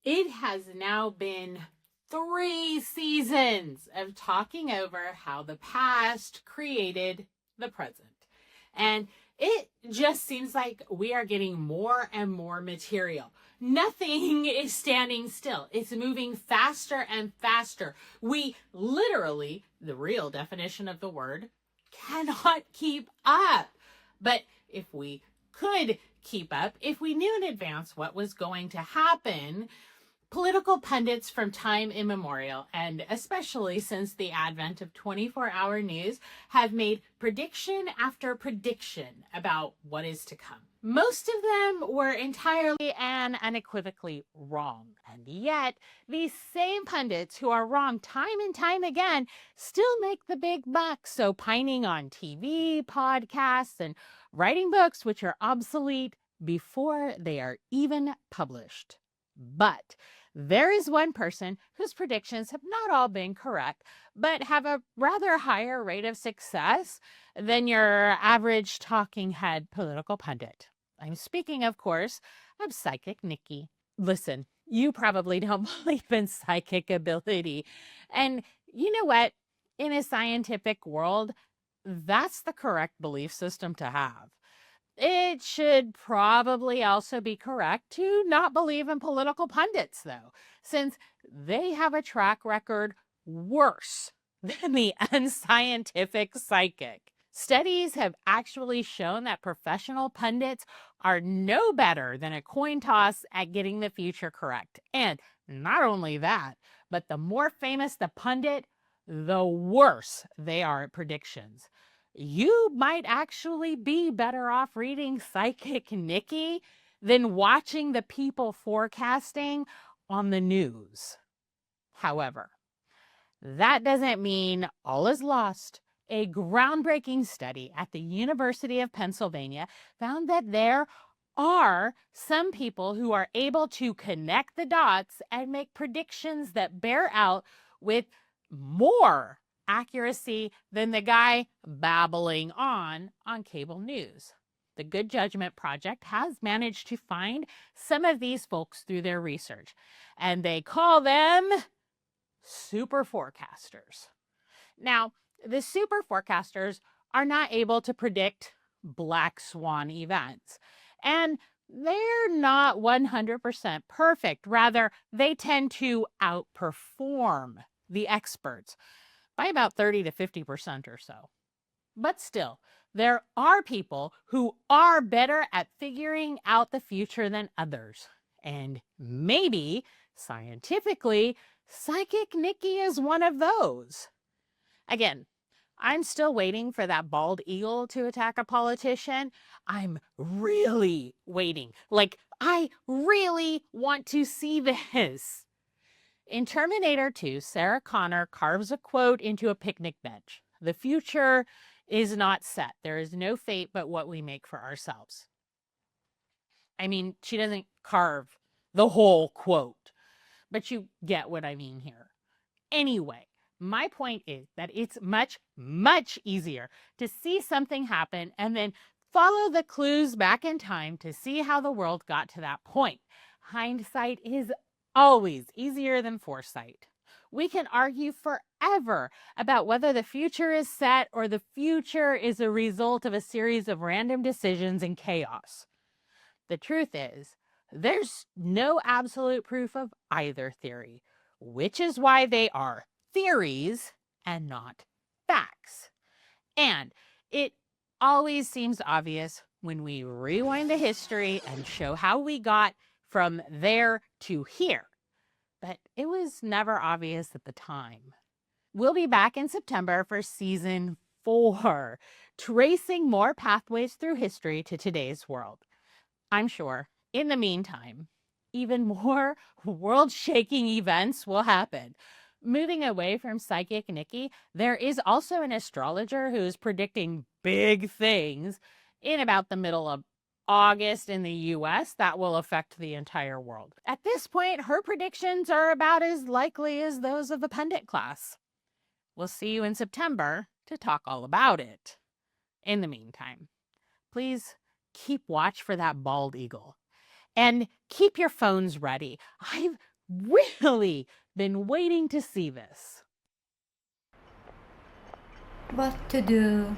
It has now been 3 seasons of talking over how the past created the present. And it just seems like we are getting more and more material. Nothing is standing still. It's moving faster and faster. We literally, the real definition of the word, cannot keep up. But if we could keep up, if we knew in advance what was going to happen, political pundits from time immemorial, and especially since the advent of 24-hour news, have made prediction after prediction about what is to come. Most of them were entirely and unequivocally wrong. And yet, these same pundits who are wrong time and time again still make the big bucks, opining on TV, podcasts, and writing books which are obsolete before they are even published. But there is one person whose predictions have not all been correct, but have a rather higher rate of success than your average talking head political pundit. I'm speaking, of course, of Psychic Nikki. Listen, you probably don't believe in psychic ability. And you know what? In a scientific world, that's the correct belief system to have. It should probably also be correct to not believe in political pundits, though, since they have a track record worse than the unscientific psychic. Studies have actually shown that professional pundits are no better than a coin toss at getting the future correct. And not only that, but the more famous the pundit, the worse they are at predictions. You might actually be better off reading Psychic Nikki than watching the people forecasting on the news. However, that doesn't mean all is lost. A groundbreaking study at the University of Pennsylvania found that there are some people who are able to connect the dots and make predictions that bear out with more accuracy than the guy babbling on cable news. The Good Judgment Project has managed to find some of these folks through their research, and they call them super forecasters. Now, the super forecasters are not able to predict black swan events, and they're not 100% perfect. Rather, they tend to outperform the experts by about 30 to 50% or so. But still, there are people who are better at figuring out the future than others. And maybe, scientifically, Psychic Nikki is one of those. Again, I'm still waiting for that bald eagle to attack a politician. I'm really waiting. I really want to see this. In Terminator 2, Sarah Connor carves a quote into a picnic bench. The future is not set. There is no fate but what we make for ourselves. I mean, she doesn't carve the whole quote, but you get what I mean here. Anyway, my point is that it's much, much easier to see something happen and then follow the clues back in time to see how the world got to that point. Hindsight is always easier than foresight. We can argue forever about whether the future is set or the future is a result of a series of random decisions and chaos. The truth is, there's no absolute proof of either theory, which is why they are theories and not facts. And it always seems obvious when we rewind the history and show how we got from there to here. But it was never obvious at the time. We'll be back in September for season 4, tracing more pathways through history to today's world. I'm sure, in the meantime, even more world-shaking events will happen. Moving away from Psychic Nikki, there is also an astrologer who's predicting big things in about the middle of August in the US that will affect the entire world. At this point, her predictions are about as likely as those of the pundit class. We'll see you in September to talk all about it. In the meantime, please keep watch for that bald eagle and keep your phones ready. I've really been waiting to see this. What to do?